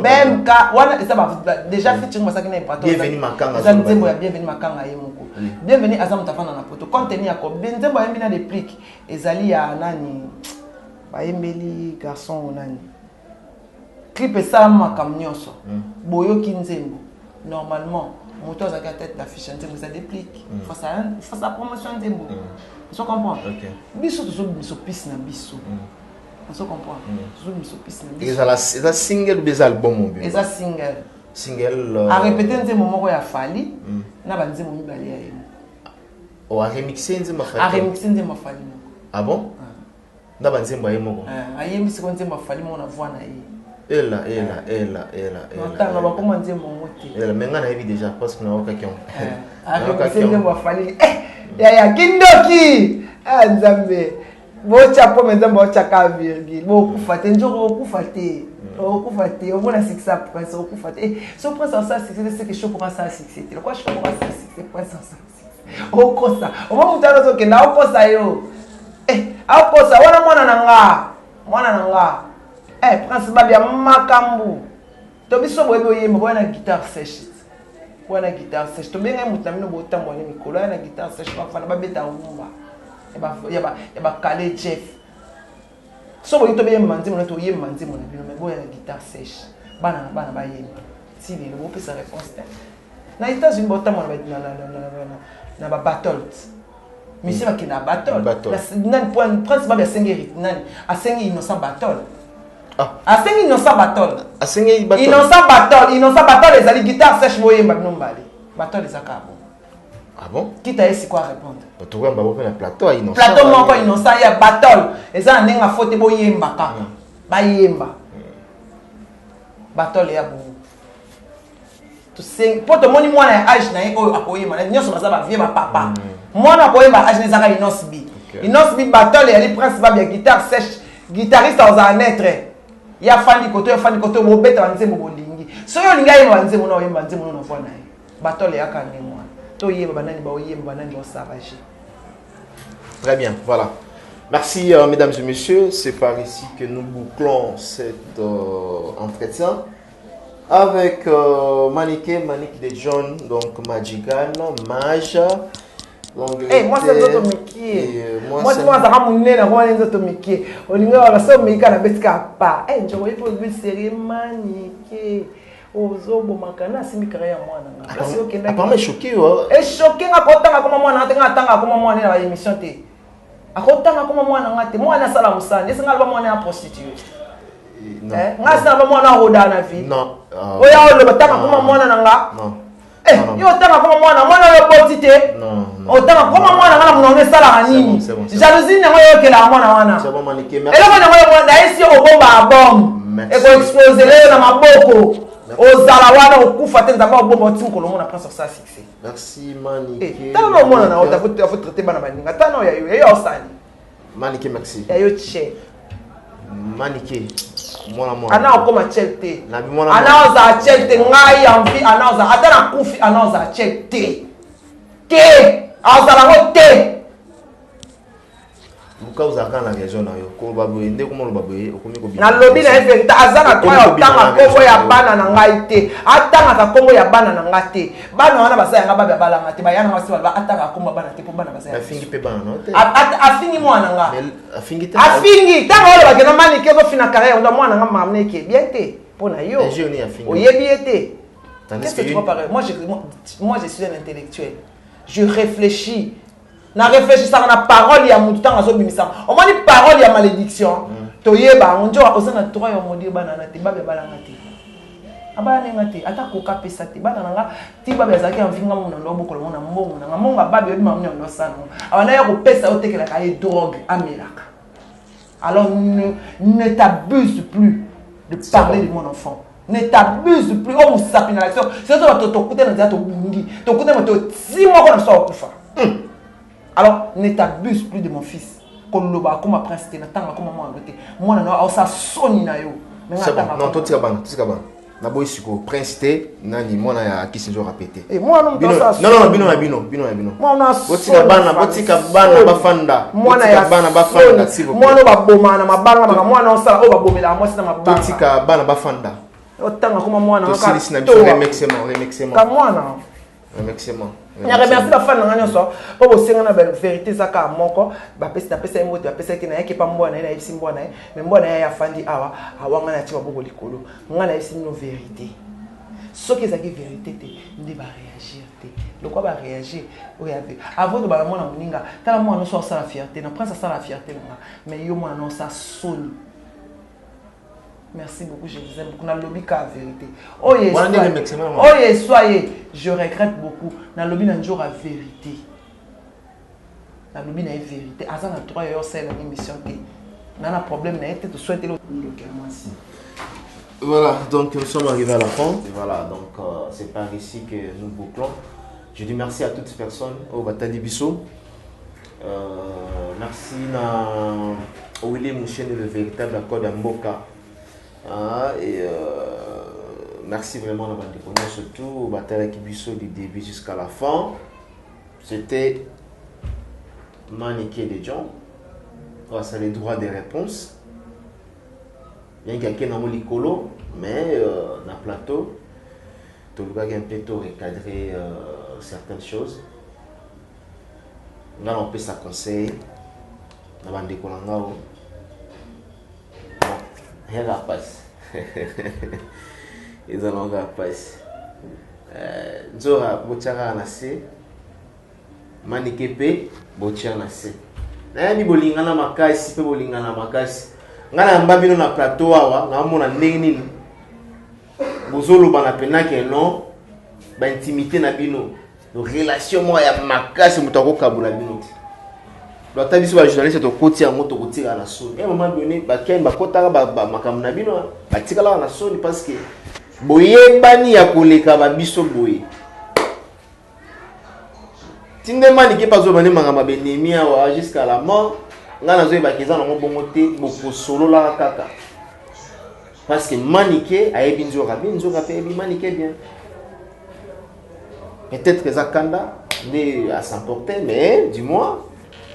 BMK. Wana ezaba déjà featuring masaki na Ibrato. Bienvenue makanga. Ezali nzembo ya bienvenue makanga yemoko. Bienvenue azam tafana na poto. Contenu yako nzembo ya mbina déplique. Ezali ya nani? Ba yembeli garçon nani? Clip ça makam nyonso boyo kinzembo normalement moto azaka tête d'affiche nzembo ça déplique face à promotion nzembo on comprend biso to piste na biso on comprend to piste na biso et ça single des albums et ça single a répéter nzembo moko ya fali na ba nzembo mibale ya yemo o a remixer nzembo fali a remixer nzembo fali ah bon na ba nzembo ya yemo a yemi se ko nzembo fali mo na voix na ye. Elle. Non, va comment dire mon mot. Elle, mais on a vu déjà parce qu'on a aucun. Ya kindoki. Ah Nzambe. Bocha po meza bocha ka virgule. Bokufate njoko okufate. Okufate, on a six ça prince okufate. So prince ça c'est quelque chose pour ça succès. Le quoi je fais pour ça succès prince ça. Okosa. On va mutana zo kenda okosa yo. Okosa wana mwana nanga. Prince Babia Makambu. To biso boyebo yemba wana guitare sèche. Wana guitare sèche. To benga mutamino botambo ni mikolo wana guitare sèche ba fana ba beta umba. Eba kale Jeff. So boyito be yemba nzimo to yemba nzimo na bino me boya na guitare sèche. Bana ba yemba. Si le bo pesa réponse. Na États-Unis botambo na ba battle. Monsieur qui na battle. Nan point Prince Babia sengeri nan a sengi innocent battle. Asengi innocent battle. Asengi battle. Innocent battle les ali guitare sèche boyemba nombali. Battle les akabo. Ah bon? Qui t'a dit quoi répondre? Tu vois ba na plateau innocent. Plateau moko innocent ya battle. Eza ndenga faute boyemba kaka. Bayemba. Battle ya bo. Tu sais poto moni mwana ya age na oyo akoyema. Nyonso baza ba vie ba papa. Mwana akoyemba age nezaka innocent bi. Innocent bi battle ya li prince ba guitare sèche. Guitariste aux anetre. Ya fani koto mobeta nzembo bolingi. So yo linga yema nzembo na yemba nzembo na fona. Batole ya kangi mwa. To yeba banani ba yemba banani ba savager. Très bien, voilà. Merci mesdames et messieurs, c'est par ici que nous bouclons cet entretien avec Manique de John, donc Magigan, Mage. Moi c'est d'autres métiers. Moi c'est moi ça va mon nez na moi les autres métiers. On y va la somme mécanique na betka pas. Je voyais pour une série Manique. ozo bomakana simi carrière mwana nga kasi okenda apparemment choqué et choqué nga kotanga koma mwana nga tanga koma mwana na émission te akotanga koma mwana nga te mwana sala musani ese nga ba mwana ya prostituée nga sala ba mwana roda na vie non oya olo batanga koma mwana nga non yo tanga koma mwana yo boti te non otanga koma mwana nga na munonge sala nini jalousie nyango yo kela mwana wana c'est bon maniqué et là on a esi obomba bombe et ko exploser le na maboko ozala wana okufa te nzamba obomba otinkolo mona prince ça succès merci maniqué tano mona na ota faut traiter bana baninga tano ya yo osani maniqué merci ya yo che maniqué mwana ana okoma chelte na bi mwana ana oza chelte ngai envie ana oza atana kufi ana oza chelte te azala ngo te luka uzaka na raison na yo ko baboye nde komo baboye okomi ko na lobi na effect azana to ya tanga kombo ya bana na ngai te atanga ka kombo ya bana na ngai te bana wana basa yanga babe balanga te bayana wasi ba atanga kombo bana te po bana basa na fingi pe bana no te afingi mwana nga afingi te afingi tanga wala bakena mani ke zo fina carrière ndo mwana nga mamne ke bien te pona yo oyebi ete qu'est-ce que tu vois pareil moi je suis un intellectuel je réfléchis na réfléchir ça na parole ya mutu tanga zo bimisa on m'a dit parole ya malédiction toyeba on njo osana trois ya modi bana na te babe balanga te abana ngate ata koka pesa te bana nga ti babe azaki amfinga mona ndo bokolo mona mbongo na monga babe yodi mamnya ndo sana awana ya ko pesa otekela ka e drogue amelaka alors ne t'abuse plus de parler de mon enfant. Ne t'abuse plus. Oh, mon sapin à l'action. C'est ça, tu t'occupes de notre bungi. Tu t'occupes de notre 6 mois qu'on a sorti pour faire. Alors, ne t'abuse plus de mon fils. Comme le bas, comme ma prince, tu n'attends pas comme moi. Moi, non, ça sonne na yo. C'est bon. Non, toi, tu es bon. Tu es bon. Na boy siko prince te nani mona ya qui se joue répété. Et moi non ça. Non, bino. Moi na botika bana bafanda. Moi na ya bana bafanda s'il vous plaît. Moi no ba bomana mabanga maka moi na sala o ba bomela moi sina mabanga. Botika bana bafanda. Otanga kuma moi na ka. Remixement. Ka moi na. Remixement. Je remercie la femme de l'année pour vous dire la vérité. Ça car moko, bah pèse na pèse emote, pèse qui na yaki pas mbona na yaki simbona, mais mbona ya fandi awa, awa ngana tiwa boko likolo, ngana yaki no vérité. Ce qui est la vérité, ne va réagir. Le quoi va réagir? Oui, avant de balamouna moninga, t'as moi non soit ça la fierté, non prends ça la fierté mais yo moi non ça sonne. Merci beaucoup, je vous aime beaucoup. Dans le lobby, la vérité. Soyez, je regrette beaucoup. Dans le lobby, il y a la vérité. Dans le lobby, il y a la vérité. Azan a 3 heures, c'est l'émission. Il y a un problème, il y a un souhaité le Voilà, donc nous sommes arrivés à la fin. Et voilà, donc c'est par ici que nous bouclons. Je dis merci à toutes ces personnes au Batali Bissot. Merci à William Mouchen, le véritable accord d'Amboka. Merci vraiment à la bande surtout au Batali Bissot du début jusqu'à la fin. C'était Maniqué de John. Grâce à les droits des réponses. Bien qu'il y ait un licolo, mais dans le plateau, tu dois un peu recadrer certaines choses. Là, on peut s'acconseiller. Dans la bande de Kolangao. Rien ne passe. Ils ont un passe. Zora, Bochara Nase. Manikepe, Bochara Nase. Nayami bolingana makasi, pe bolingana makasi. Ngana mbabino na plateau awa, na mona ndenge nini. Bozolo bana penake non, ba intimité na bino. No relation mo ya makasi mutako kabula bino. Doit biso ba journaliste to koti ya moto kotika na soni. Et moment donné, ba ken ba kota ba makamu na bino, ba tikala na soni parce que boyebani ya koleka ba biso boye. Tinde mani ke pazo bane mangama benemi awa jusqu'à la mort. Ngana zoe bakiza na mbongo te boko solo la kaka. Parce que Maniqué a ebinzo pe ebi Maniqué bien. Peut-être que Zakanda n'est à s'emporter, mais dis-moi,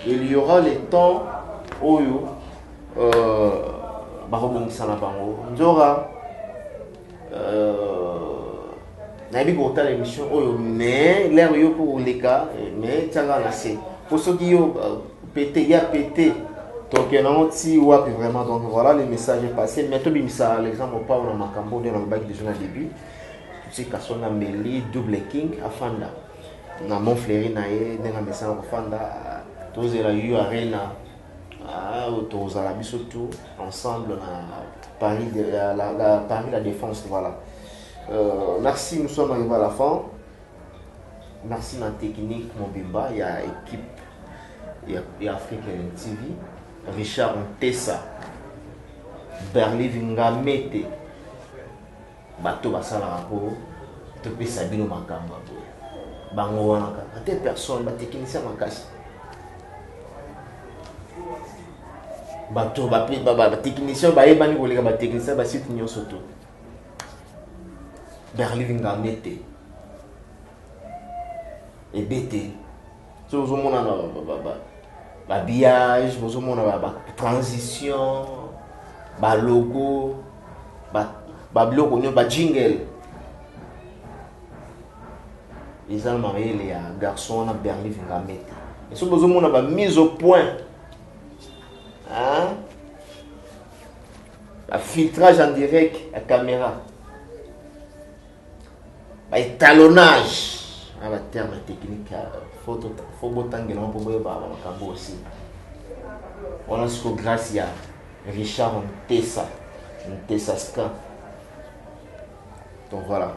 il y aura les temps oyo barobongisa na bango. Nzora nabi ko ta l'émission oyo mais l'air yo pour les cas mais tanga na c'est pour ceux qui yo pété, il y a pété. Donc, il y a un petit wap vraiment. Donc, voilà, le message est passé. Maintenant, ça, l'exemple, pas on a macambo dans le bac déjà au début. c'est Kassona Meli, Double King, Afanda. Na mon fléri nae, nenga message Afanda, tous la eu arena, tous à la bisotou, ensemble na Paris Paris la Défense, voilà. Merci, nous sommes arrivés à la fin. Merci ma technique, mon bimba, il y a équipe, il y a Afrique TV, Richard Ntessa, Berli Vingamete, Bato Basala Rapo, Topé Sabino Makamba, Bango Wanaka, des personnes, des techniciens Makasi. Bato, technicien, Baébani, les techniciens, Bassit Nyon Soto. Berli Vingamete. Et BT. Si vous avez un habillage, vous avez une transition, un logo, un jingle. Les Allemands et les garçons à Berlin vont mettre. Et si vous avez une mise au point, un filtrage en direct à la caméra, un étalonnage. À terme technique, il faut que vous aussi. On a ce grâce à Richard Ntessa Scan. Donc voilà.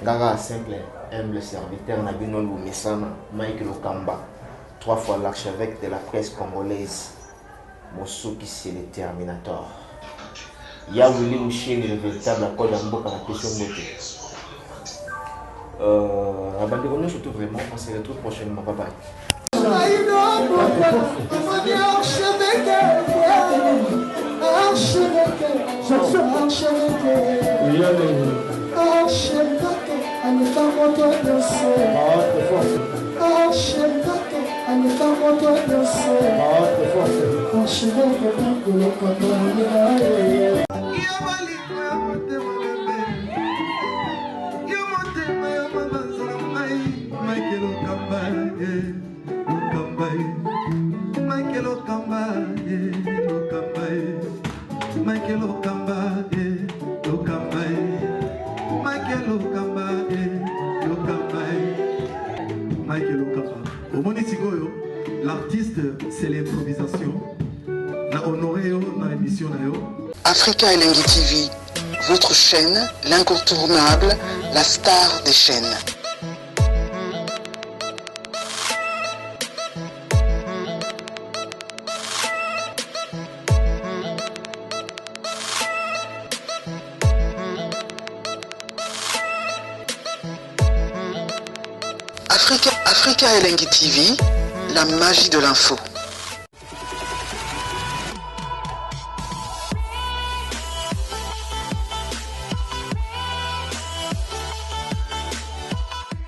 Gaga simple, humble serviteur, Nabino Messana, Mike Lokamba, 3 fois l'archevêque de la presse congolaise. Mosuki c'est le Terminator. Ya Willy Mouchini, le véritable accord d'Amboka à la question de Abandonné surtout vraiment, on se retrouve prochainement. Bye bye. L'artiste, c'est l'improvisation. Na honoré dans l'émission. Africa Elengi TV, votre chaîne, l'incontournable, la star des chaînes. Africa Elengi TV, la magie de l'info.